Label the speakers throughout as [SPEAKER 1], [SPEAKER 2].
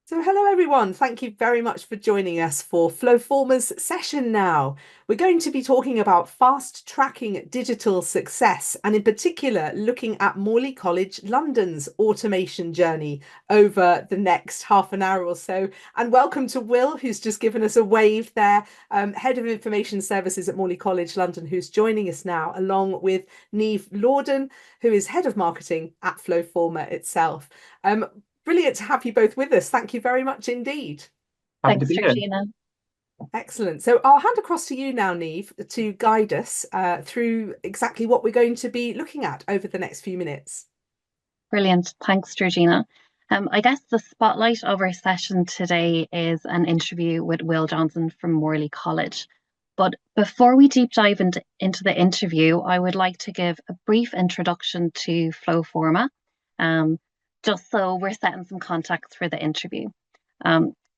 [SPEAKER 1] So hello everyone, thank you very much for joining us for FlowForma's session now. We're going to be talking about fast tracking digital success and in particular looking at Morley College London's automation journey over the next half an hour or so. And welcome to Will, who's just given us a wave there, Head of Information Services at Morley College London, who's joining us now, along with Neve Lorden, who is Head of Marketing at FlowForma itself. Brilliant to have you both with us. Thank you very much indeed.
[SPEAKER 2] Happy to
[SPEAKER 3] Thanks,
[SPEAKER 2] be here.
[SPEAKER 3] Georgina.
[SPEAKER 1] Excellent. So I'll hand across to you now, Neve, to guide us through exactly what we're going to be looking at over the next few minutes.
[SPEAKER 3] Brilliant. Thanks, Georgina. I guess the spotlight of our session today is an interview with Will Johnson from Morley College. But before we deep dive into the interview, I would like to give a brief introduction to FlowForma, just so we're setting some context for the interview.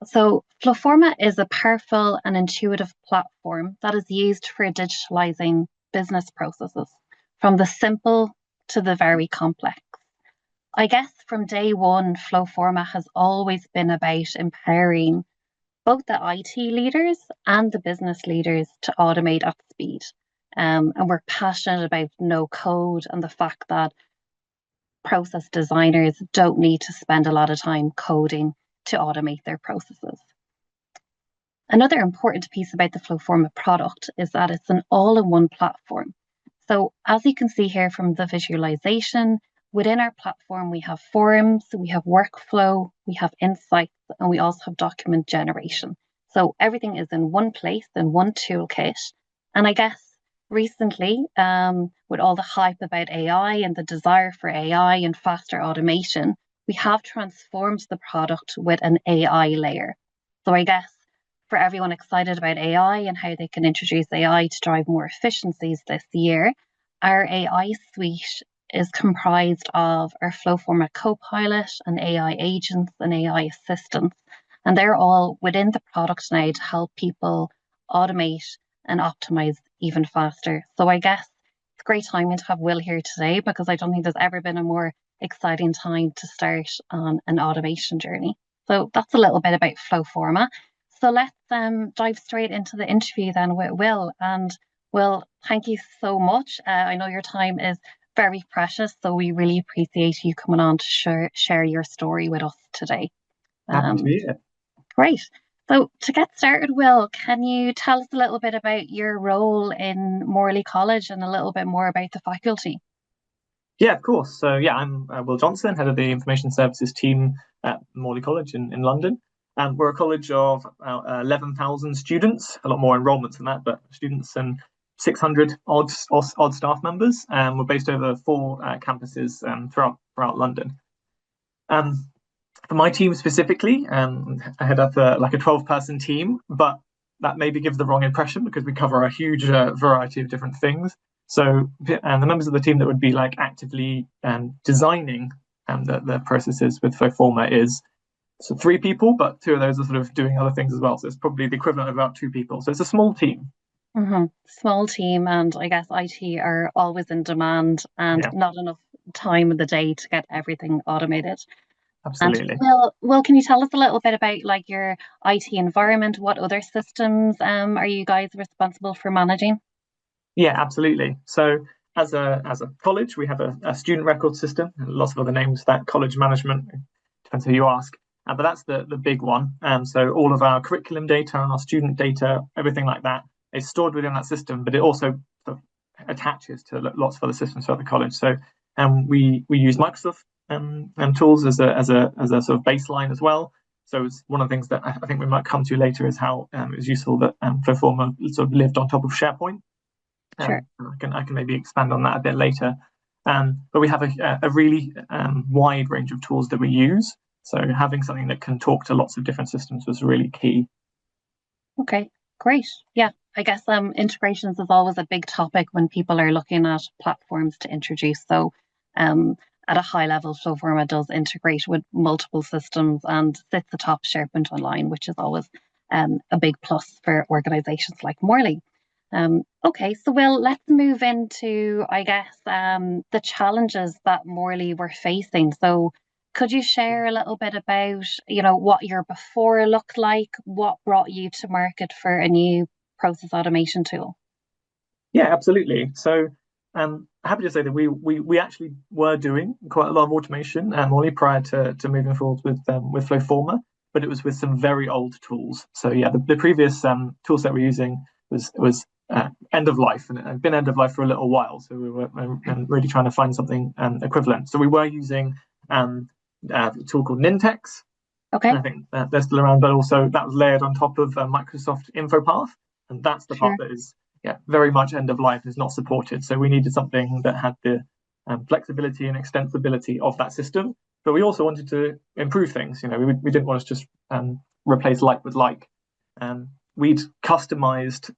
[SPEAKER 3] So FlowForma is a powerful and intuitive platform that is used for digitalizing business processes, from the simple to the very complex. I guess from day one, FlowForma has always been about empowering both the IT leaders and the business leaders to automate at speed. And we're passionate about no code and the fact that process designers don't need to spend a lot of time coding to automate their processes. Another important piece about the FlowForma product is that it's an all-in-one platform. So as you can see here from the visualization, within our platform, we have forums, we have workflow, we have insights, and we also have document generation. So everything is in one place, in one toolkit. And I guess recently, with all the hype about AI and the desire for AI and faster automation, we have transformed the product with an AI layer. So I guess for everyone excited about AI and how they can introduce AI to drive more efficiencies this year, our AI suite is comprised of our FlowForma Copilot and AI agents and AI assistants. And they're all within the product now to help people automate and optimize even faster. So I guess it's great timing to have Will here today because I don't think there's ever been a more exciting time to start on an automation journey. So that's a little bit about FlowForma. So let's dive straight into the interview then with Will. And Will, thank you so much. I know your time is very precious, so we really appreciate you coming on to share your story with us today.
[SPEAKER 2] Happy to be here.
[SPEAKER 3] Great. So to get started, Will, can you tell us a little bit about your role in Morley College and a little bit more about the faculty?
[SPEAKER 2] Yeah, of course. So yeah, I'm Will Johnson, head of the Information Services team at Morley College in London. And we're a college of about 11,000 students, a lot more enrollments than that, but students and 600 odd staff members. We're based over 4 campuses throughout London. For my team specifically, I head up like a 12-person team, but that maybe gives the wrong impression because we cover a huge variety of different things. So the members of the team that would be like actively designing the processes with FlowForma is 3 people, but 2 of those are sort of doing other things as well. So it's probably the equivalent of about 2 people. So it's a small team.
[SPEAKER 3] Mm-hmm. Small team, and I guess IT are always in demand and not enough time of the day to get everything automated.
[SPEAKER 2] Absolutely.
[SPEAKER 3] And Will, can you tell us a little bit about like your IT environment? What other systems are you guys responsible for managing?
[SPEAKER 2] Yeah, absolutely. So as a college, we have a student record system, and lots of other names that college management, depends who you ask. But that's the big one. So all of our curriculum data and our student data, everything like that, is stored within that system, but it also sort of attaches to lots of other systems throughout the college. So we use Microsoft tools as a sort of baseline as well. So it's one of the things that I think we might come to later is how it was useful that FlowForma sort of lived on top of SharePoint.
[SPEAKER 3] Sure.
[SPEAKER 2] I can maybe expand on that a bit later. But we have a really wide range of tools that we use. So having something that can talk to lots of different systems was really key.
[SPEAKER 3] Okay, great. Yeah, I guess integrations is always a big topic when people are looking at platforms to introduce. So at a high level, FlowForma does integrate with multiple systems and sits atop SharePoint Online, which is always a big plus for organizations like Morley. Okay, so let's move into, I guess, the challenges that Morley were facing. So could you share a little bit about, what your before looked like? What brought you to market for a new process automation tool?
[SPEAKER 2] Yeah, absolutely. So happy to say that we actually were doing quite a lot of automation only prior to moving forward with FlowForma, but it was with some very old tools. So yeah, the previous tool set we're using was end of life, and it had been end of life for a little while. So we were really trying to find something equivalent. So we were using a tool called Nintex.
[SPEAKER 3] Okay.
[SPEAKER 2] And I think they're still around, but also that was layered on top of Microsoft InfoPath, and that's the part that is very much end of life, is not supported. So we needed something that had the flexibility and extensibility of that system, but we also wanted to improve things. We didn't want to just replace like with like. We'd customized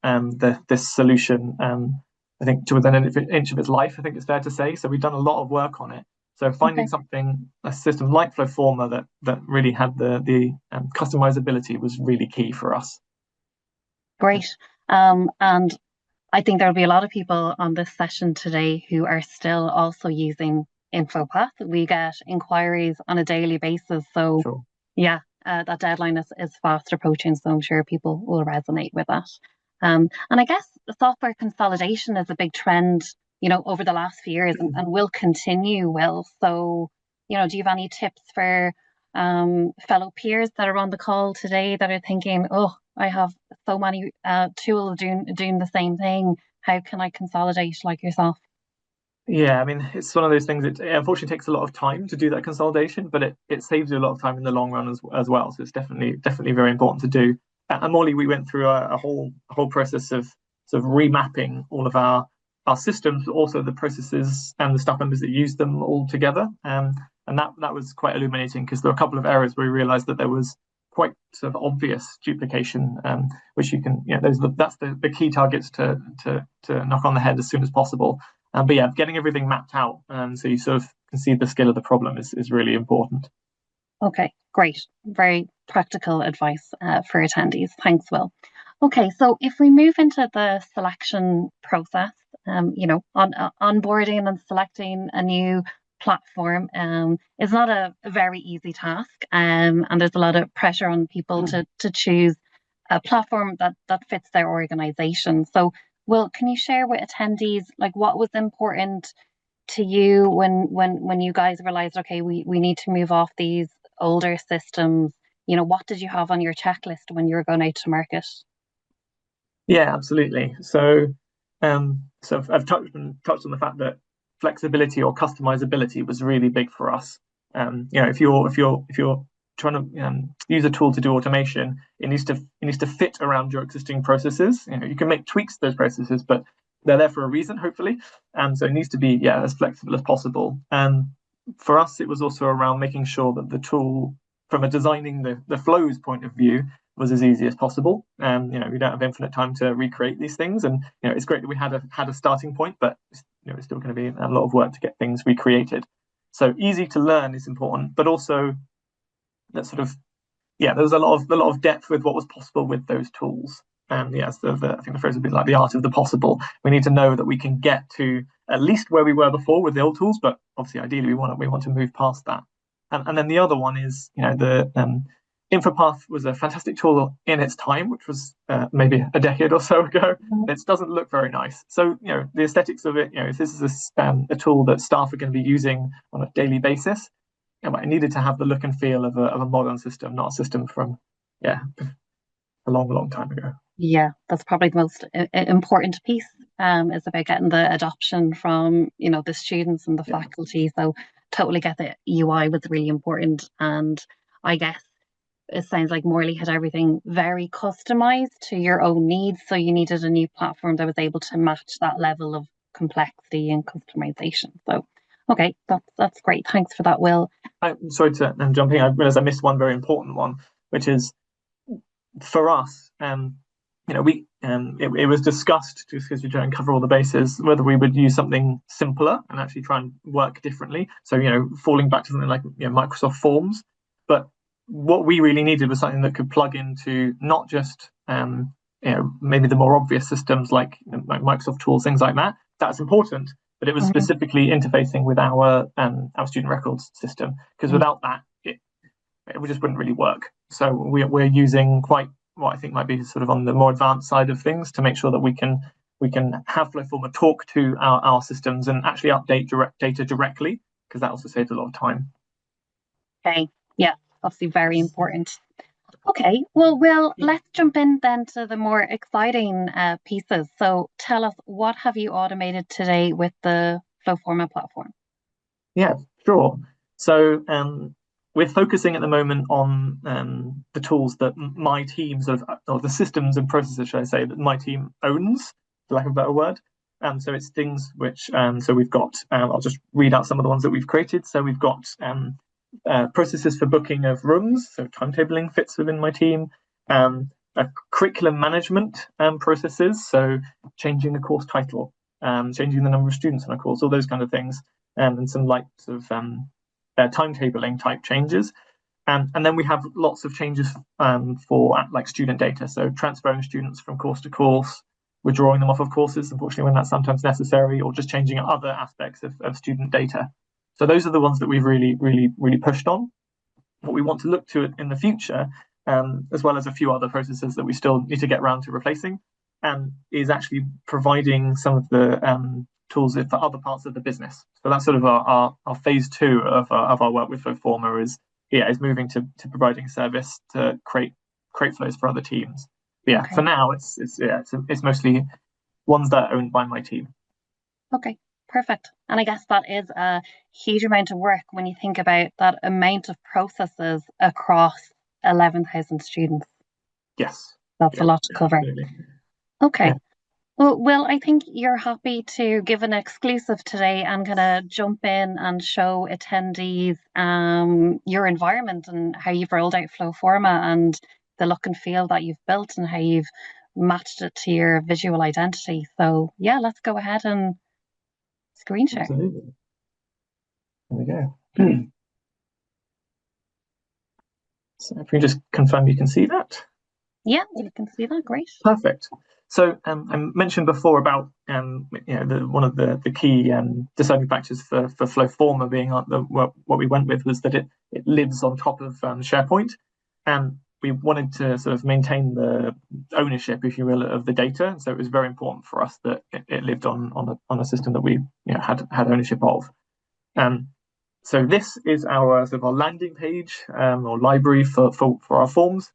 [SPEAKER 2] this solution, I think, to within an inch of its life, I think it's fair to say. So we've done a lot of work on it. So finding a system like FlowForma that really had the customizability was really key for us.
[SPEAKER 3] Great. And I think there'll be a lot of people on this session today who are still also using InfoPath. We get inquiries on a daily basis. So
[SPEAKER 2] Sure.
[SPEAKER 3] yeah, that deadline is fast approaching. So I'm sure people will resonate with that. And I guess the software consolidation is a big trend, over the last few years and will continue, Will. So, do you have any tips for fellow peers that are on the call today that are thinking, oh, I have so many tools doing the same thing. How can I consolidate like yourself?
[SPEAKER 2] Yeah, I mean, it's one of those things that unfortunately takes a lot of time to do that consolidation, but it saves you a lot of time in the long run as well. So it's definitely very important to do. At Morley, we went through a whole process of sort of remapping all of our systems, but also the processes and the staff members that use them all together. And that was quite illuminating, because there were a couple of areas where we realized that there was quite sort of obvious duplication, which you can, that's the key targets to knock on the head as soon as possible. But yeah, getting everything mapped out, so you sort of can see the scale of the problem is really important.
[SPEAKER 3] Okay, great. Very practical advice for attendees. Thanks, Will. Okay, so if we move into the selection process, onboarding and selecting a new platform is not a very easy task, and there's a lot of pressure on people to choose a platform that fits their organization. So, Will, can you share with attendees like what was important to you when you guys realized, okay, we need to move off these older systems? What did you have on your checklist when you were going out to market?
[SPEAKER 2] Yeah, absolutely. So I've touched on the fact that flexibility or customizability was really big for us. If you're trying to use a tool to do automation, it needs to fit around your existing processes. You can make tweaks to those processes, but they're there for a reason, hopefully. And so it needs to be as flexible as possible. And for us, it was also around making sure that the tool, from a designing the flows point of view, was as easy as possible. We don't have infinite time to recreate these things, and it's great that we had a starting point, but it's still going to be a lot of work to get things recreated. So easy to learn is important, but also that sort of there was a lot of depth with what was possible with those tools. And I think the phrase would be like the art of the possible. We need to know that we can get to at least where we were before with the old tools, but obviously ideally we want to move past that. And then the other one is the InfoPath was a fantastic tool in its time, which was maybe a decade or so ago. It doesn't look very nice. So the aesthetics of it, if this is a tool that staff are going to be using on a daily basis, it needed to have the look and feel of a modern system, not a system from a long time ago.
[SPEAKER 3] Yeah, that's probably the most important piece, is about getting the adoption from the students and the faculty. So totally get that UI was really important. And I guess it sounds like Morley had everything very customized to your own needs. So you needed a new platform that was able to match that level of complexity and customization. So, okay, that's great. Thanks for that, Will.
[SPEAKER 2] I'm sorry to jump in. I realized I missed one very important one, which is for us. It was discussed, just because we try and cover all the bases, whether we would use something simpler and actually try and work differently. So falling back to something like Microsoft Forms, but what we really needed was something that could plug into not just maybe the more obvious systems like Microsoft tools, things like that. That's important, but it was specifically interfacing with our student records system, because without that, it just wouldn't really work. So we're using quite what I think might be sort of on the more advanced side of things to make sure that we can have FlowForma talk to our systems and actually update data directly, because that also saves a lot of time.
[SPEAKER 3] Okay, yeah, obviously very important. Okay, well, let's jump in then to the more exciting pieces. So tell us, what have you automated today with the FlowForma platform?
[SPEAKER 2] Yeah, sure. So we're focusing at the moment on the tools that my team or the systems and processes, should I say, that my team owns, for lack of a better word. So it's things which, so we've got, I'll just read out some of the ones that we've created. So we've got processes for booking of rooms, so timetabling fits within my team, curriculum management processes, so changing a course title, changing the number of students on a course, all those kind of things, and some light sort of timetabling type changes. And then we have lots of changes for like student data, so transferring students from course to course, withdrawing them off of courses, unfortunately, when that's sometimes necessary, or just changing other aspects of student data. So those are the ones that we've really pushed on. What we want to look to in the future, as well as a few other processes that we still need to get around to replacing, is actually providing some of the tools for other parts of the business. So that's sort of our phase 2 of our work with FlowForma is moving to providing service to create flows for other teams. But yeah, okay. For now it's mostly ones that are owned by my team.
[SPEAKER 3] Okay, perfect. And I guess that is a huge amount of work when you think about that amount of processes across 11,000 students.
[SPEAKER 2] Yes,
[SPEAKER 3] that's a lot to cover.
[SPEAKER 2] Absolutely.
[SPEAKER 3] Okay. Yeah. Well, Will, I think you're happy to give an exclusive today and kind of jump in and show attendees your environment and how you've rolled out FlowForma and the look and feel that you've built and how you've matched it to your visual identity. So yeah, let's go ahead and screen share.
[SPEAKER 2] Absolutely. There we go. So if we just confirm you can see that.
[SPEAKER 3] Yeah, you can see that. Great.
[SPEAKER 2] Perfect. So I mentioned before about one of the key deciding factors for FlowForma being what we went with was that it lives on top of SharePoint, and we wanted to sort of maintain the ownership, if you will, of the data. So it was very important for us that it lived on a system that we had ownership of. So this is our sort of our landing page or library for our forms.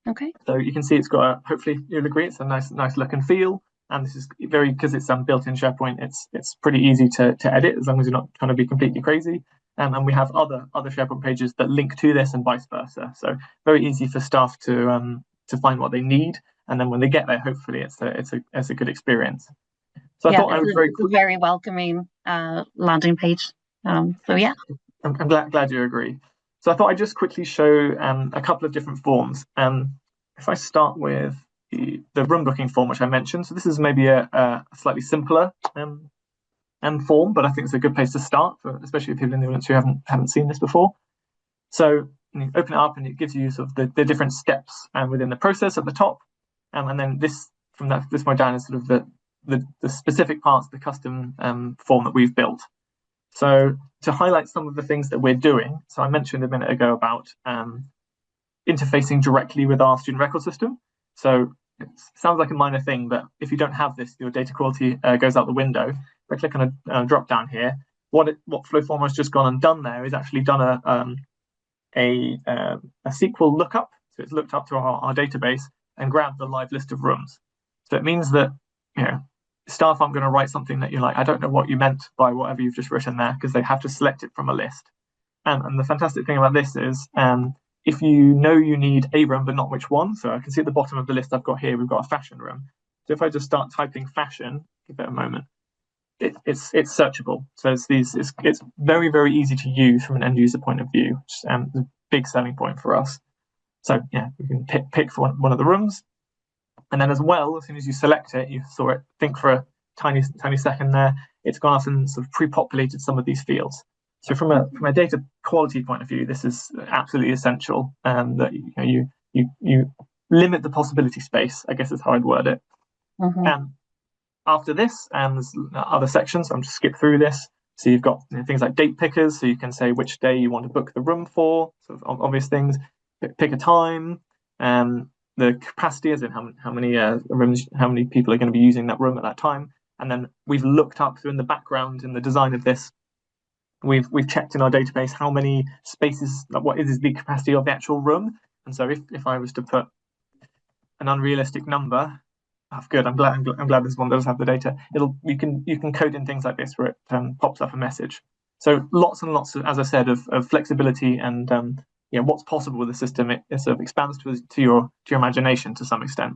[SPEAKER 3] Okay.
[SPEAKER 2] So you can see it's got hopefully you'll agree it's a nice look and feel, and this is very, because it's built in SharePoint, it's pretty easy to edit as long as you're not trying to be completely crazy. And we have other SharePoint pages that link to this and vice versa. So very easy for staff to find what they need, and then when they get there, hopefully it's a good experience. So I thought I was
[SPEAKER 3] very welcoming landing page. So yeah,
[SPEAKER 2] I'm glad you agree. So I thought I'd just quickly show a couple of different forms. If I start with the room booking form, which I mentioned, so this is maybe a slightly simpler form, but I think it's a good place to start, especially people in the audience who haven't seen this before. So you open it up and it gives you sort of the different steps within the process at the top, and then this point down is sort of the specific parts of the custom form that we've built. So to highlight some of the things that we're doing, so I mentioned a minute ago about interfacing directly with our student record system. So it sounds like a minor thing, but if you don't have this, your data quality goes out the window. If I click on a drop down here, what FlowForma has just gone and done there is actually done a SQL lookup. So it's looked up to our database and grabbed the live list of rooms. So it means that staff aren't going to write something that you're like, I don't know what you meant by whatever you've just written there, because they have to select it from a list. And the fantastic thing about this is if you know you need a room, but not which one. So I can see at the bottom of the list I've got here, we've got a fashion room. So if I just start typing fashion, give it a moment, it's searchable. So it's very, very easy to use from an end user point of view, which is a big selling point for us. So yeah, we can pick for one of the rooms. And then as well, as soon as you select it, you saw it think for a tiny second there, it's gone off and sort of pre-populated some of these fields. So from a data quality point of view, this is absolutely essential, that you limit the possibility space, I guess is how I'd word it.
[SPEAKER 3] Mm-hmm.
[SPEAKER 2] after this, there's other sections, so I'm just skip through this. So you've got things like date pickers, so you can say which day you want to book the room for, sort of obvious things. Pick a time, the capacity, as in how many rooms, how many people are going to be using that room at that time. And then we've looked up, so in the background in the design of this, we've checked in our database how many spaces, what is the capacity of the actual room. And so if I was to put an unrealistic number, good. I'm glad this one does have the data. You can code in things like this where it pops up a message. So lots and lots of, as I said, of flexibility and what's possible with the system. It sort of expands to your imagination to some extent.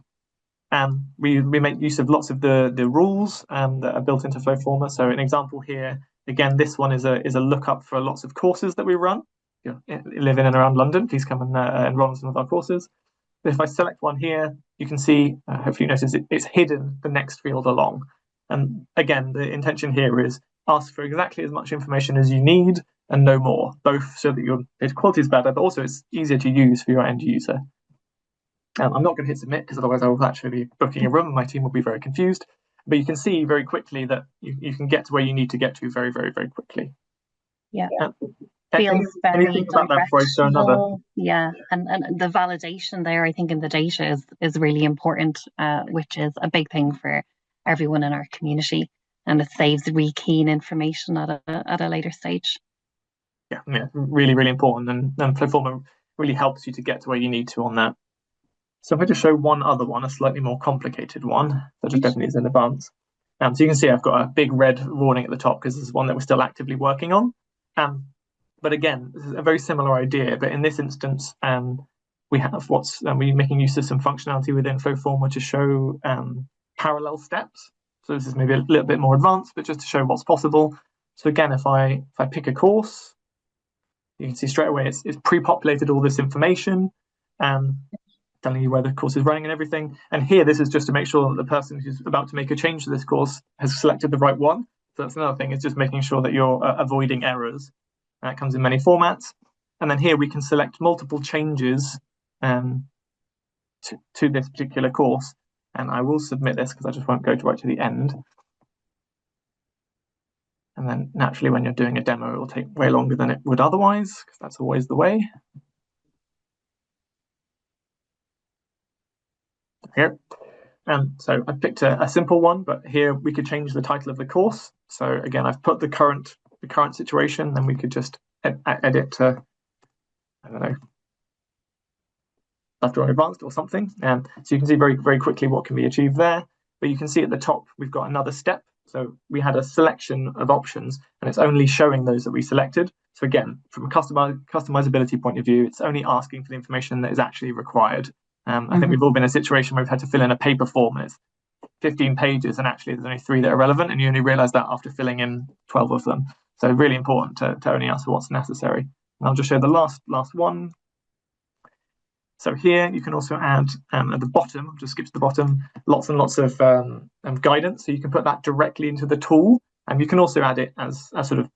[SPEAKER 2] And we make use of lots of the rules that are built into FlowForma. So an example here, again, this one is a lookup for lots of courses that we run. If you live in and around London, please come and enroll in some of our courses. But if I select one here, you can see, hopefully you notice it's hidden the next field along. And again, the intention here is ask for exactly as much information as you need and no more, both so that your data quality is better, but also it's easier to use for your end user. I'm not going to hit submit because otherwise I will actually be booking a room and my team will be very confused. But you can see very quickly that you can get to where you need to get to very, very, very quickly.
[SPEAKER 3] Yeah.
[SPEAKER 2] Feels very about that before I show another?
[SPEAKER 3] Yeah, and the validation there, I think, in the data is really important, which is a big thing for everyone in our community, and it saves rekeying information at a later stage.
[SPEAKER 2] Yeah, really, really important, and FlowForma really helps you to get to where you need to on that. So if I just show one other one, a slightly more complicated one, that just definitely is in advance. So you can see I've got a big red warning at the top because this is one that we're still actively working on. But again, this is a very similar idea, but in this instance, we have we're making use of some functionality within FlowForma to show parallel steps. So this is maybe a little bit more advanced, but just to show what's possible. So again, if I pick a course, you can see straight away it's pre-populated all this information, telling you where the course is running and everything. And here, this is just to make sure that the person who's about to make a change to this course has selected the right one. So that's another thing, it's just making sure that you're avoiding errors. It comes in many formats. And then here we can select multiple changes to this particular course. And I will submit this because I just won't go right to the end. And then naturally, when you're doing a demo, it will take way longer than it would otherwise, because that's always the way. Here. So I've picked a simple one, but here we could change the title of the course. So again, I've put the current situation, then we could just edit to, I don't know, left or advanced or something. So you can see very, very quickly what can be achieved there. But you can see at the top, we've got another step. So we had a selection of options, and it's only showing those that we selected. So again, from a customizability point of view, it's only asking for the information that is actually required. I think we've all been in a situation where we've had to fill in a paper form and it's 15 pages and actually there's only 3 that are relevant, and you only realize that after filling in 12 of them. So really important to only ask for what's necessary. And I'll just show the last one. So here you can also add at the bottom, I'll just skip to the bottom, lots and lots of guidance. So you can put that directly into the tool, and you can also add it as sort of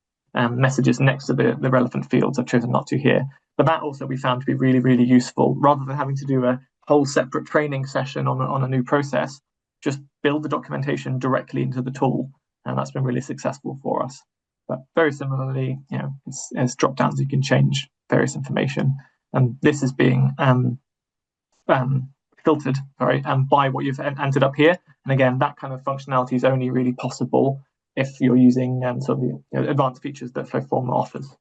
[SPEAKER 2] messages next to the relevant fields. I've chosen not to here. But that also we found to be really, really useful. Rather than having to do a whole separate training session on a new process, just build the documentation directly into the tool. And that's been really successful for us. But very similarly, it's drop downs, you can change various information. And this is being filtered, by what you've entered up here. And again, that kind of functionality is only really possible if you're using sort of the advanced features that FlowForma offers.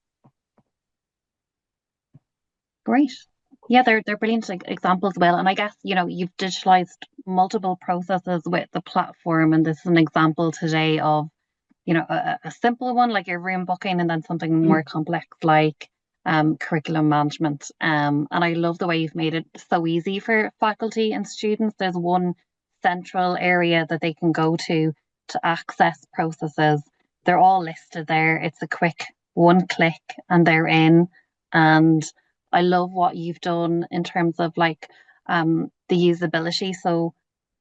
[SPEAKER 3] Great. Yeah, they're brilliant examples, Will. And I guess, you've digitalized multiple processes with the platform. And this is an example today of, a simple one like your room booking, and then something more complex like curriculum management. And I love the way you've made it so easy for faculty and students. There's one central area that they can go to access processes. They're all listed there. It's a quick one click and they're in. And I love what you've done in terms of the usability. So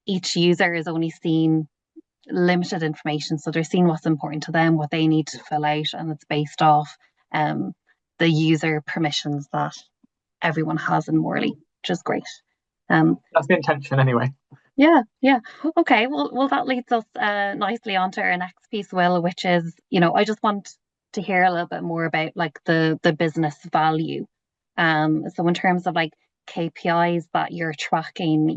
[SPEAKER 3] each user is only seeing limited information. So they're seeing what's important to them, what they need to fill out, and it's based off the user permissions that everyone has in Morley, which is great.
[SPEAKER 2] That's the intention anyway.
[SPEAKER 3] Yeah, yeah. Okay, well, that leads us nicely onto our next piece, Will, which is, I just want to hear a little bit more about like the business value. So in terms of like KPIs that you're tracking,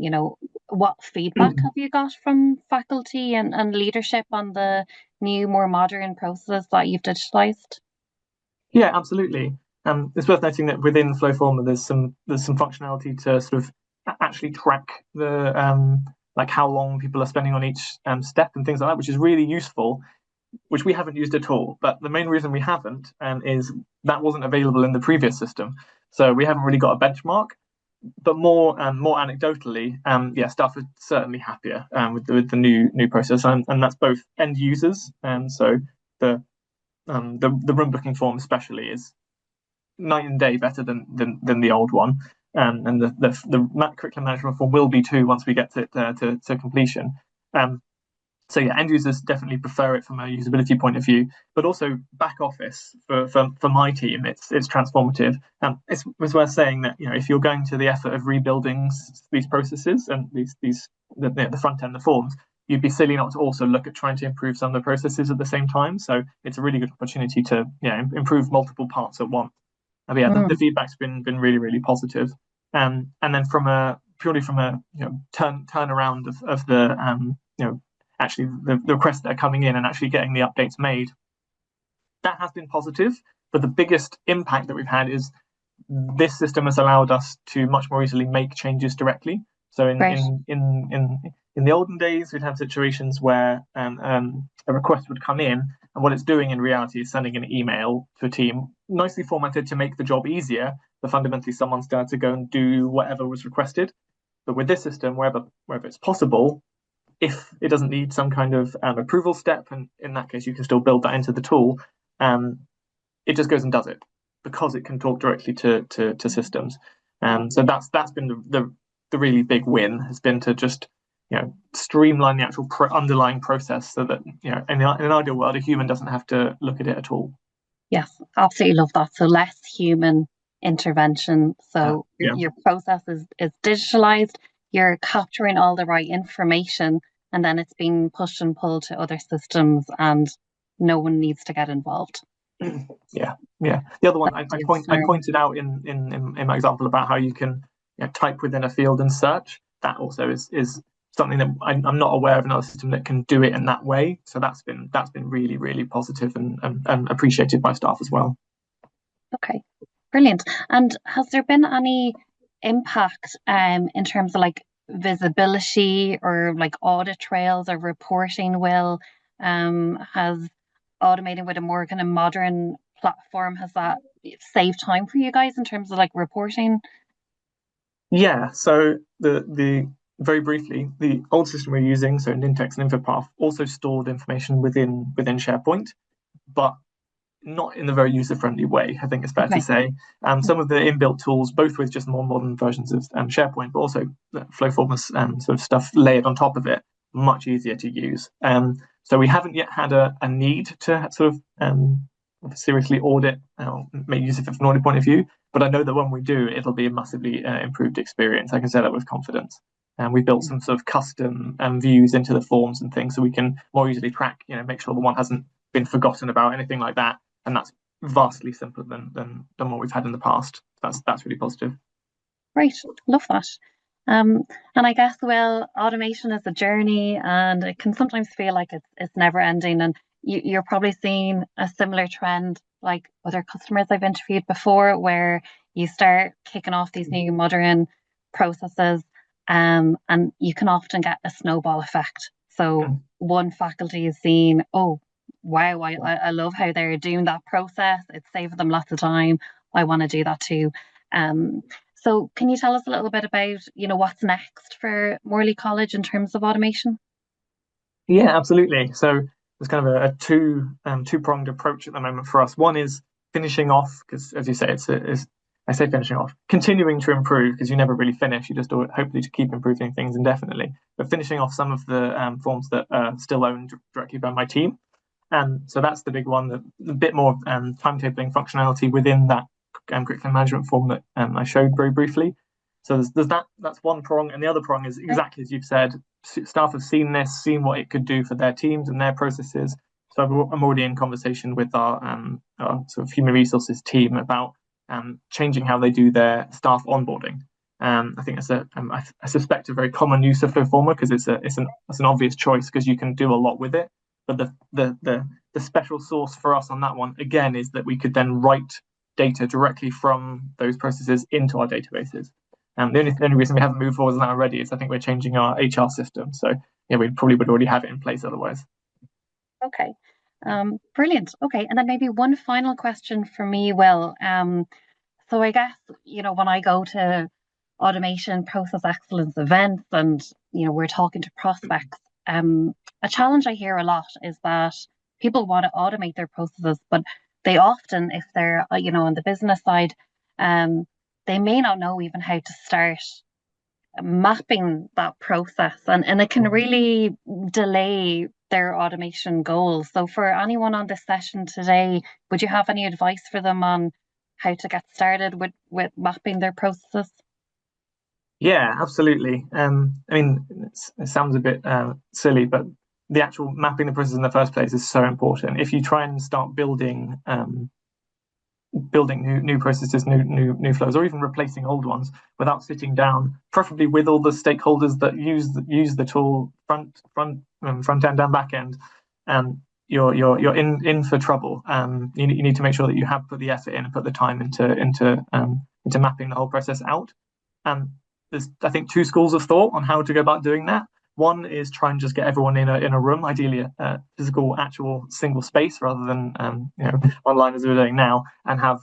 [SPEAKER 3] what feedback have you got from faculty and leadership on the new, more modern processes that you've digitalized?
[SPEAKER 2] Yeah, absolutely. It's worth noting that within FlowForma, there's some functionality to sort of actually track the like how long people are spending on each step and things like that, which is really useful, which we haven't used at all. But the main reason we haven't is that wasn't available in the previous system, so we haven't really got a benchmark. But more anecdotally, yeah, staff are certainly happier with the new process, and that's both end users, and so the the room booking form especially is night and day better than the old one. And the curriculum management form will be too once we get to completion. So yeah, end users definitely prefer it from a usability point of view, but also back office for my team, it's transformative. It's worth saying that if you're going to the effort of rebuilding these processes and the front end, the forms, you'd be silly not to also look at trying to improve some of the processes at the same time. So it's a really good opportunity to improve multiple parts at once. Yeah, the
[SPEAKER 3] Mm,
[SPEAKER 2] feedback's been really positive. And then purely from a turnaround of the actually the requests that are coming in and actually getting the updates made, that has been positive. But the biggest impact that we've had is this system has allowed us to much more easily make changes directly. So
[SPEAKER 3] great.
[SPEAKER 2] in the olden days, we'd have situations where a request would come in, and what it's doing in reality is sending an email to a team, nicely formatted to make the job easier. But fundamentally, someone's there to go and do whatever was requested. But with this system, wherever it's possible, if it doesn't need some kind of approval step, and in that case, you can still build that into the tool. Um, it just goes and does it because it can talk directly to systems. So that's been the really big win, has been to just streamline the actual underlying process so that in an ideal world a human doesn't have to look at it at all.
[SPEAKER 3] Yes, absolutely love that. So less human intervention. So
[SPEAKER 2] Yeah.
[SPEAKER 3] your process is digitalized, you're capturing all the right information, and then it's being pushed and pulled to other systems, and no one needs to get involved.
[SPEAKER 2] Yeah, yeah. The other one I
[SPEAKER 3] Yes.
[SPEAKER 2] pointed out in my example about how you can type within a field and search. That also is something that I'm not aware of another system that can do it in that way. So that's been really positive and appreciated by staff as well.
[SPEAKER 3] Okay, brilliant. And has there been any impact in terms of like visibility or like audit trails or reporting, Will? Has automating with a more kind of modern platform, has that saved time for you guys in terms of like reporting?
[SPEAKER 2] Yeah. So the very briefly, the old system we're using, so Nintex and InfoPath, also stored information within SharePoint, but not in a very user-friendly way, I think it's fair to
[SPEAKER 3] Okay.
[SPEAKER 2] say. Some of the inbuilt tools, both with just more modern versions of SharePoint, but also FlowForma's sort of stuff layered on top of it, much easier to use. So we haven't yet had a need to sort of seriously audit, make use of it from an audit point of view. But I know that when we do, it'll be a massively improved experience. I can say that with confidence. And we built some sort of custom views into the forms and things, so we can more easily track, make sure the one hasn't been forgotten about, anything like that. And that's vastly simpler than what we've had in the past. That's really positive.
[SPEAKER 3] Great, love that. Um, and I guess, well, automation is a journey, and it can sometimes feel like it's never ending. And you're probably seeing a similar trend, like other customers I've interviewed before, where you start kicking off these new modern processes, and you can often get a snowball effect. So
[SPEAKER 2] Mm.
[SPEAKER 3] one faculty is seeing, oh, wow, I love how they're doing that process. It's saving them lots of time. I want to do that too. Um, so can you tell us a little bit about, what's next for Morley College in terms of automation?
[SPEAKER 2] Yeah, absolutely. So there's kind of a two pronged approach at the moment for us. One is finishing off, because as you say, it's I say finishing off, continuing to improve, because you never really finish. You just do it hopefully to keep improving things indefinitely. But finishing off some of the forms that are still owned directly by my team. So that's the big one. A bit more timetabling functionality within that curriculum management form that I showed very briefly. So that's one prong, and the other prong is exactly as you've said. Staff have seen this, seen what it could do for their teams and their processes. So I'm already in conversation with our sort of human resources team about changing how they do their staff onboarding. I think it's I suspect a very common use of FlowForma because it's an obvious choice because you can do a lot with it. But the special sauce for us on that one again is that we could then write data directly from those processes into our databases. The only reason we haven't moved forward on that already is I think we're changing our HR system. So yeah, we probably would already have it in place otherwise.
[SPEAKER 3] Okay. Brilliant. Okay. And then maybe one final question for me, Will. So I guess, when I go to automation process excellence events and, we're talking to prospects, a challenge I hear a lot is that people want to automate their processes, but they often, if they're, on the business side, they may not know even how to start mapping that process, and it can really delay their automation goals. So for anyone on this session today, would you have any advice for them on how to get started with mapping their processes?
[SPEAKER 2] Yeah, absolutely. I mean, it sounds a bit silly, but the actual mapping the process in the first place is so important. If you try and start building new processes, new flows, or even replacing old ones without sitting down, preferably with all the stakeholders that use the tool front end and back end, you're in for trouble. You need to make sure that you have put the effort in and put the time into mapping the whole process out. And there's, I think, two schools of thought on how to go about doing that. One is try and just get everyone in a room, ideally a physical, actual single space, rather than online as we're doing now, and have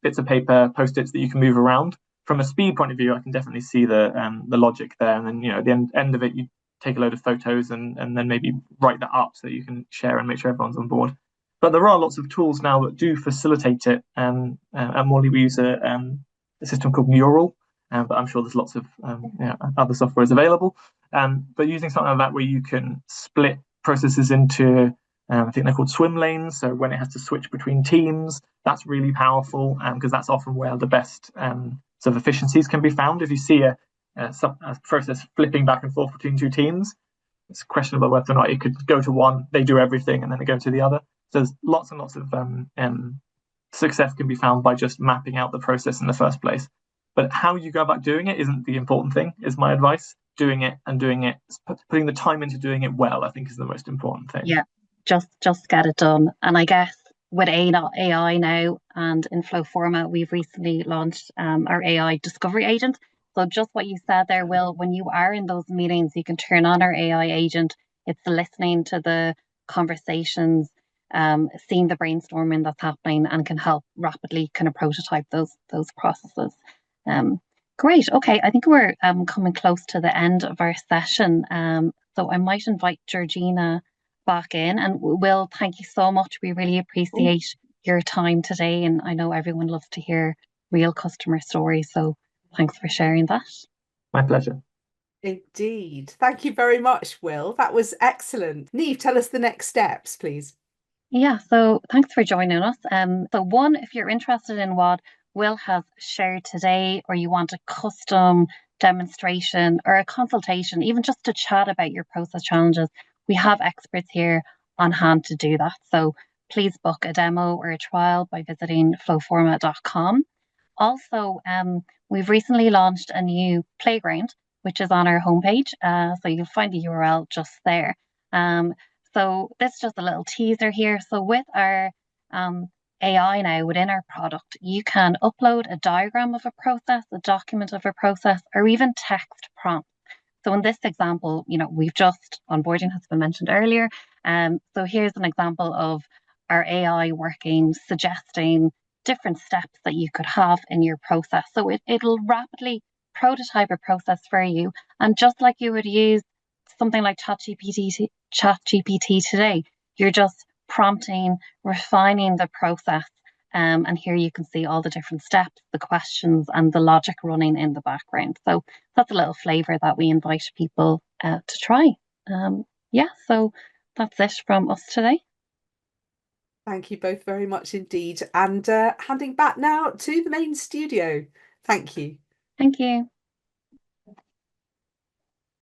[SPEAKER 2] bits of paper, post-its that you can move around. From a speed point of view, I can definitely see the logic there. And then at the end of it, you take a load of photos and then maybe write that up so that you can share and make sure everyone's on board. But there are lots of tools now that do facilitate it. At Morley, we use a system called Mural. But I'm sure there's lots of other softwares available. But using something like that where you can split processes into, I think they're called swim lanes. So when it has to switch between teams, that's really powerful because that's often where the best sort of efficiencies can be found. If you see a process flipping back and forth between two teams, it's questionable whether or not it could go to one, they do everything, and then it go to the other. So there's lots and lots of success can be found by just mapping out the process in the first place. But how you go about doing it isn't the important thing, is my advice. Doing it, putting the time into doing it well, I think is the most important thing.
[SPEAKER 3] Yeah, just get it done. And I guess with AI now and in FlowForma, we've recently launched our AI discovery agent. So just what you said there, Will, when you are in those meetings, you can turn on our AI agent. It's listening to the conversations, seeing the brainstorming that's happening, and can help rapidly kind of prototype those processes. Great. Okay, I think we're coming close to the end of our session. So I might invite Georgina back in. And Will, thank you so much. We really appreciate your time today. And I know everyone loves to hear real customer stories. So thanks for sharing that.
[SPEAKER 2] My pleasure.
[SPEAKER 1] Indeed. Thank you very much, Will. That was excellent. Neve, tell us the next steps, please.
[SPEAKER 3] Yeah, so thanks for joining us. So one, if you're interested in what Will has shared today, or you want a custom demonstration or a consultation, even just to chat about your process challenges, we have experts here on hand to do that. So please book a demo or a trial by visiting flowforma.com. Also, we've recently launched a new playground, which is on our homepage. So you'll find the URL just there. So this is just a little teaser here. So with our AI now within our product, you can upload a diagram of a process, a document of a process, or even text prompts. So in this example, we've just onboarding has been mentioned earlier. So here's an example of our AI working, suggesting different steps that you could have in your process. So it'll rapidly prototype a process for you. And just like you would use something like ChatGPT today, you're just prompting, refining the process. And here you can see all the different steps, the questions, and the logic running in the background. So that's a little flavor that we invite people to try. So that's it from us today.
[SPEAKER 1] Thank you both very much indeed. And handing back now to the main studio. Thank you.
[SPEAKER 3] Thank you.